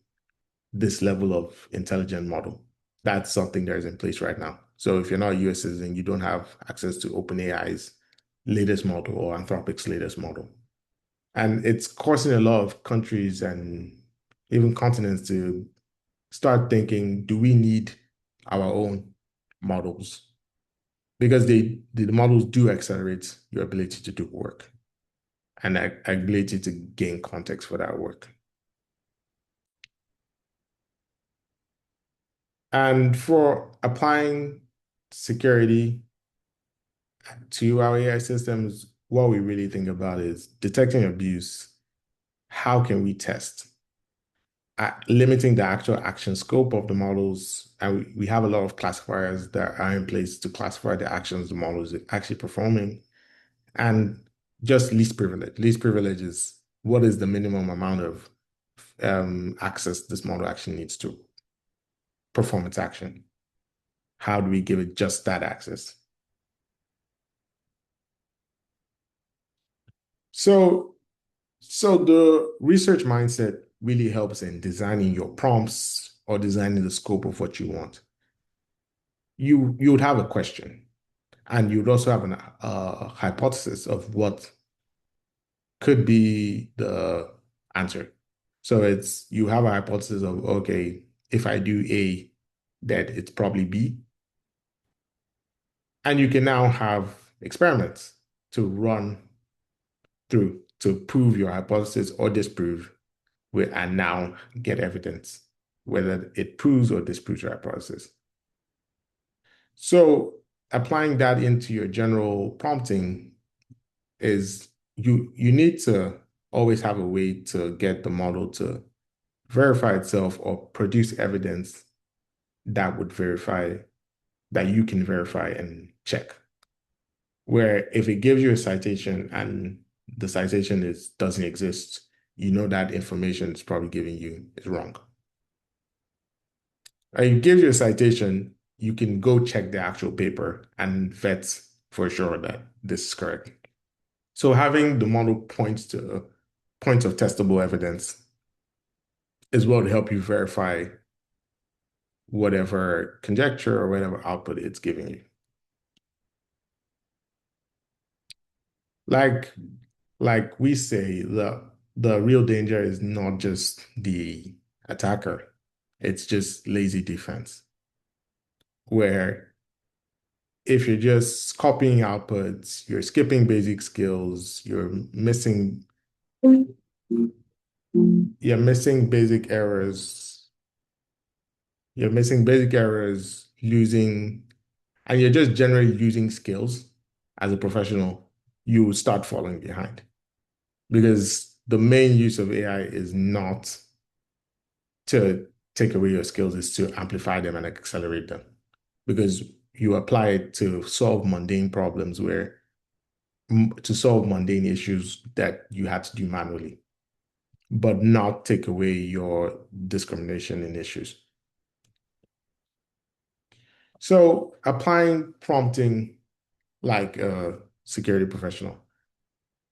this level of intelligent model. That's something that is in place right now. So if you're not a US citizen, you don't have access to OpenAI's latest model or Anthropic's latest model. And it's causing a lot of countries and even continents to start thinking, do we need our own models? Because the models do accelerate your ability to do work and ability to gain context for that work. And for applying security to our AI systems, what we really think about is detecting abuse. How can we test? Limiting the actual action scope of the models. And we have a lot of classifiers that are in place to classify the actions the model is actually performing. And just least privilege. Least privilege is what is the minimum amount of access this model actually needs to perform its action? How do we give it just that access? So, so the research mindset really helps in designing your prompts or designing the scope of what you want. You would have a question, and you'd also have a hypothesis of what could be the answer. So it's you have a hypothesis of, okay, if I do A, then it's probably B. And you can now have experiments to run through to prove your hypothesis or disprove and now get evidence whether it proves or disproves your hypothesis. So applying that into your general prompting is you need to always have a way to get the model to verify itself or produce evidence that would verify that you can verify and check. Where if it gives you a citation and the citation doesn't exist, you know that information it's probably giving you is wrong. And it gives you a citation, you can go check the actual paper and vet for sure that this is correct. So having the model points of testable evidence is what will help you verify whatever conjecture or whatever output it's giving you. Like like we say, the real danger is not just the attacker, it's just lazy defense, where if you're just copying outputs, you're skipping basic skills, you're missing basic errors, losing, and you're just generally losing skills as a professional, you will start falling behind. Because the main use of AI is not to take away your skills, is to amplify them and accelerate them. Because you apply it to solve mundane problems to solve mundane issues that you had to do manually, but not take away your discrimination in issues. So applying prompting like a security professional,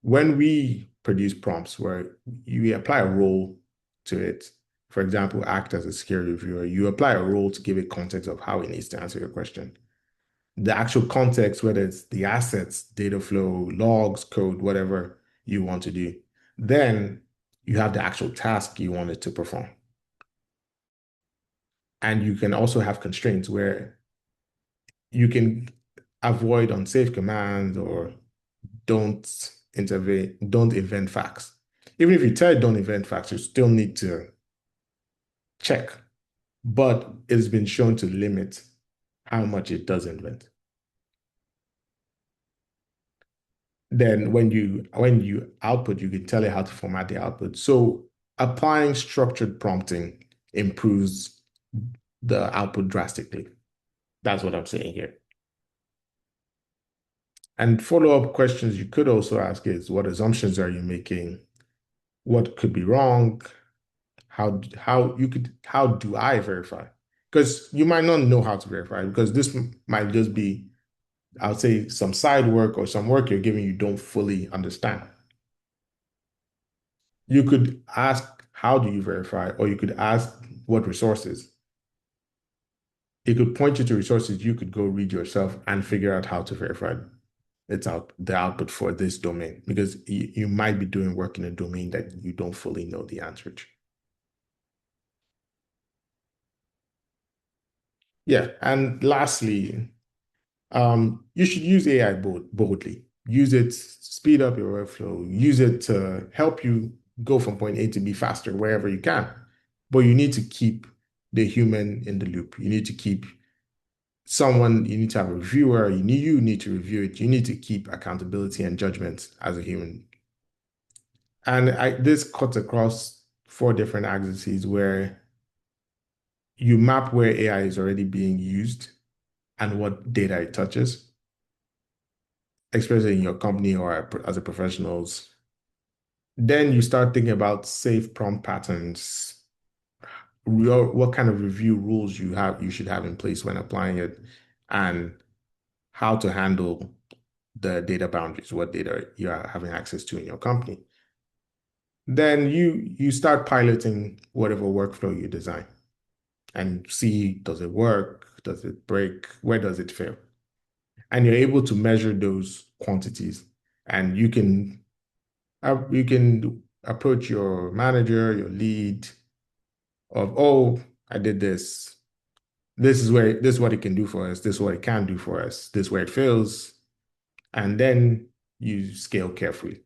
when we produce prompts where you apply a role to it, for example, act as a security reviewer, you apply a role to give it context of how it needs to answer your question. The actual context, whether it's the assets, data flow, logs, code, whatever you want to do, then you have the actual task you want it to perform. And you can also have constraints where you can avoid unsafe commands or don't intervene, don't invent facts. Even if you tell it don't invent facts, you still need to check. But it's been shown to limit how much it does invent. Then when you output, you can tell it how to format the output. So applying structured prompting improves the output drastically. That's what I'm saying here. And follow-up questions you could also ask is, what assumptions are you making? What could be wrong? How do I verify? Because you might not know how to verify, because this might just be, I would say, some side work or some work you're giving you don't fully understand. You could ask, how do you verify? Or you could ask, what resources? It could point you to resources you could go read yourself and figure out how to verify the output for this domain, because you might be doing work in a domain that you don't fully know the answer to. Yeah, and lastly, you should use AI boldly. Use it to speed up your workflow. Use it to help you go from point A to B faster wherever you can. But you need to keep the human in the loop. You need to have a reviewer. You need to review it. You need to keep accountability and judgment as a human. And this cuts across four different axes where you map where AI is already being used and what data it touches, especially in your company or as a professionals. Then you start thinking about safe prompt patterns, what kind of review rules you should have in place when applying it, and how to handle the data boundaries, what data you are having access to in your company. Then you start piloting whatever workflow you design and see, does it work? Does it break? Where does it fail? And you're able to measure those quantities, and you can approach your manager, your lead of, oh, I did this. This is what it can do for us. This is what it can do for us. This is where it fails. And then you scale carefully.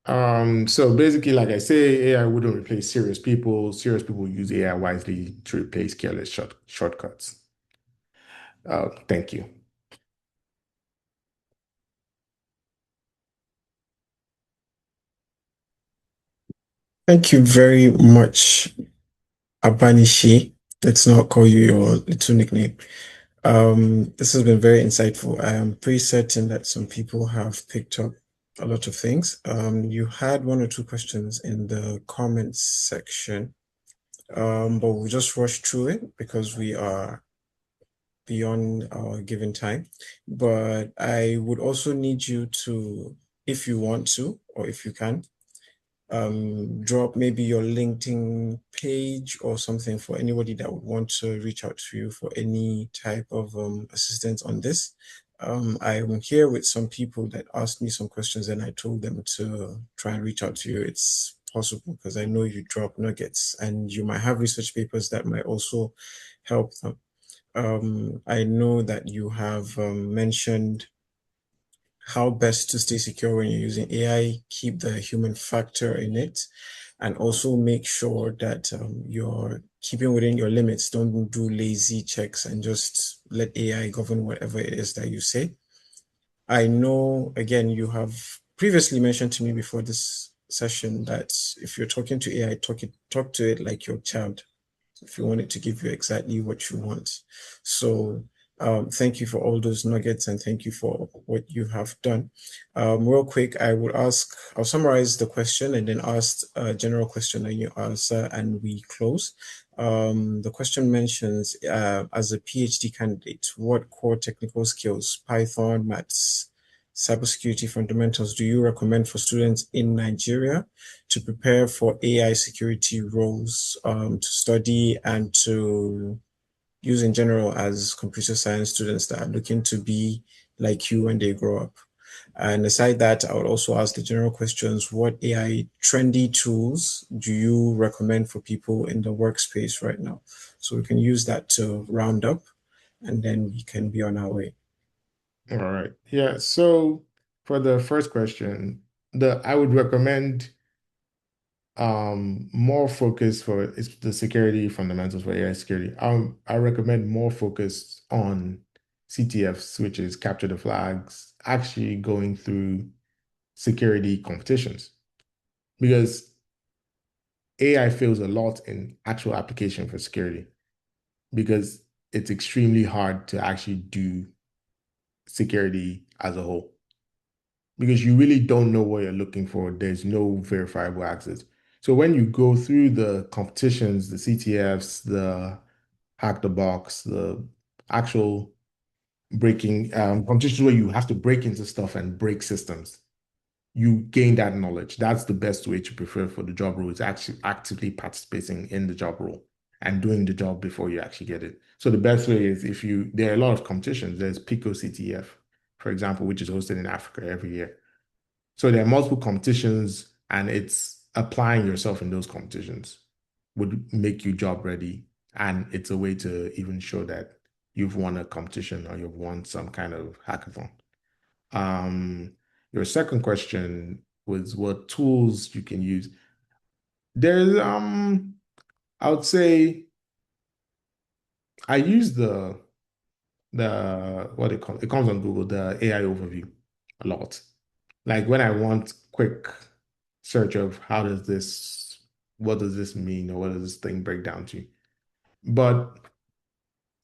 So basically, like I say, AI wouldn't replace serious people. Serious people use AI wisely to replace careless shortcuts. Thank you. Thank you very much, Abanishi. Let's not call you your little nickname. This has been very insightful. I am pretty certain that some people have picked up a lot of things. You had one or two questions in the comments section, but we'll just rush through it because we are beyond our given time. But I would also need you to, if you want to, or if you can, drop maybe your LinkedIn page or something for anybody that would want to reach out to you for any type of assistance on this. I'm here with some people that asked me some questions and I told them to try and reach out to you. It's possible because I know you drop nuggets and you might have research papers that might also help them. I know that you have mentioned how best to stay secure when you're using AI, keep the human factor in it, and also make sure that you're keeping within your limits. Don't do lazy checks and just let AI govern whatever it is that you say. I know, again, you have previously mentioned to me before this session that if you're talking to AI, talk to it like your child if you want it to give you exactly what you want. So thank you for all those nuggets and thank you for what you have done. Real quick, I'll summarize the question and then ask a general question and you answer and we close. The question mentions, as a PhD candidate, what core technical skills, Python, maths, cybersecurity fundamentals do you recommend for students in Nigeria to prepare for AI security roles, to study and to use in general as computer science students that are looking to be like you when they grow up? And aside that, I would also ask the general questions. What AI trendy tools do you recommend for people in the workspace right now? So we can use that to round up and then we can be on our way. All right. Yeah. So for the first question, the I would recommend more focus for the security fundamentals for AI security. I recommend more focus on CTFs, which is capture the flags, actually going through security competitions because AI fails a lot in actual application for security because it's extremely hard to actually do security as a whole because you really don't know what you're looking for. There's no verifiable access. So when you go through the competitions, the CTFs, the hack the box, the actual breaking competitions where you have to break into stuff and break systems, you gain that knowledge. That's the best way to prefer for the job role is actually actively participating in the job role and doing the job before you actually get it. So the best way is if you, there are a lot of competitions. There's Pico CTF, for example, which is hosted in Africa every year. So there are multiple competitions, and it's applying yourself in those competitions would make you job ready. And it's a way to even show that you've won a competition or you've won some kind of hackathon. Um, your second question was what tools you can use. There's I would say I use the what it comes on Google, the AI overview a lot. Like when I want quick search of what does this mean, or what does this thing break down to? But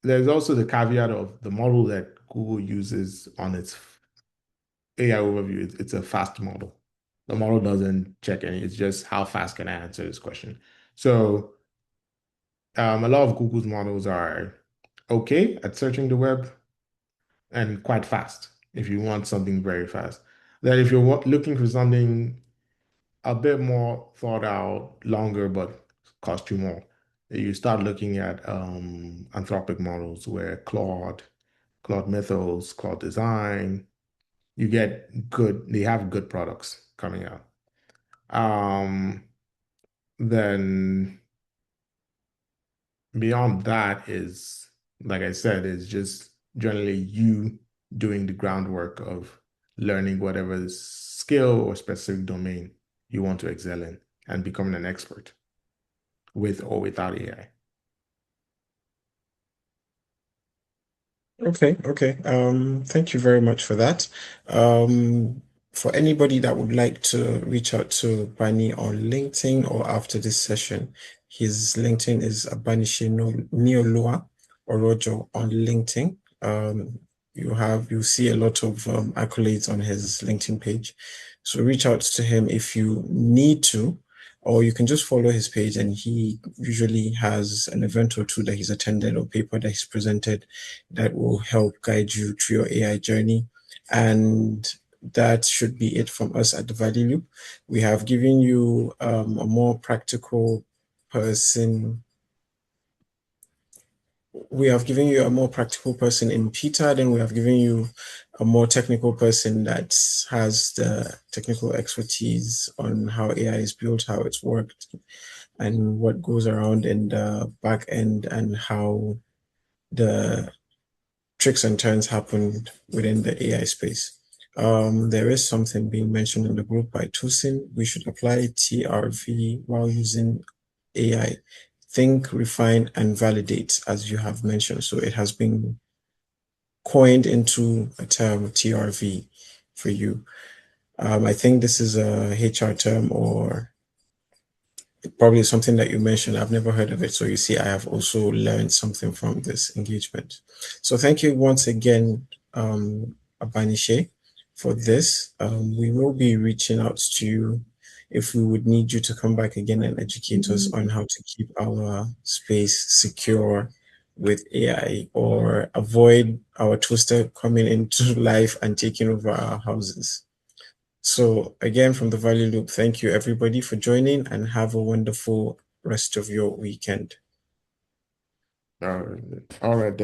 there's also the caveat of the model that Google uses on its AI overview. It's a fast model. The model doesn't check any, it's just how fast can I answer this question. So a lot of Google's models are okay at searching the web and quite fast if you want something very fast. Then if you're looking for something a bit more thought out, longer, but cost you more, you start looking at anthropic models where Claude Mythos, Claude Design, you get they have good products coming out. Um, then beyond that is, like I said, is just generally you doing the groundwork of learning whatever skill or specific domain you want to excel in and becoming an expert with or without AI. Okay, okay. Thank you very much for that. For anybody that would like to reach out to Bani on LinkedIn or after this session, his LinkedIn is Abanishe Niolua Orojo on LinkedIn. You see a lot of accolades on his LinkedIn page. So reach out to him if you need to, or you can just follow his page and he usually has an event or two that he's attended or paper that he's presented that will help guide you through your AI journey. And that should be it from us at the Value Loop. We have given you a more practical person. We have given you a more practical person in Peter, then we have given you a more technical person that has the technical expertise on how AI is built, how it's worked, and what goes around in the back end, and how the tricks and turns happened within the AI space. There is something being mentioned in the group by Tusin. We should apply TRV while using AI. Think, refine, and validate, as you have mentioned. So it has been coined into a term TRV for you. I think this is a HR term, or probably something that you mentioned. I've never heard of it. So you see, I have also learned something from this engagement. So thank you once again, Abanishe, for this. We will be reaching out to you if we would need you to come back again and educate us on how to keep our space secure with AI, or avoid our toaster coming into life and taking over our houses. So again, from the Value Loop, thank you everybody for joining, and have a wonderful rest of your weekend. All right. All right.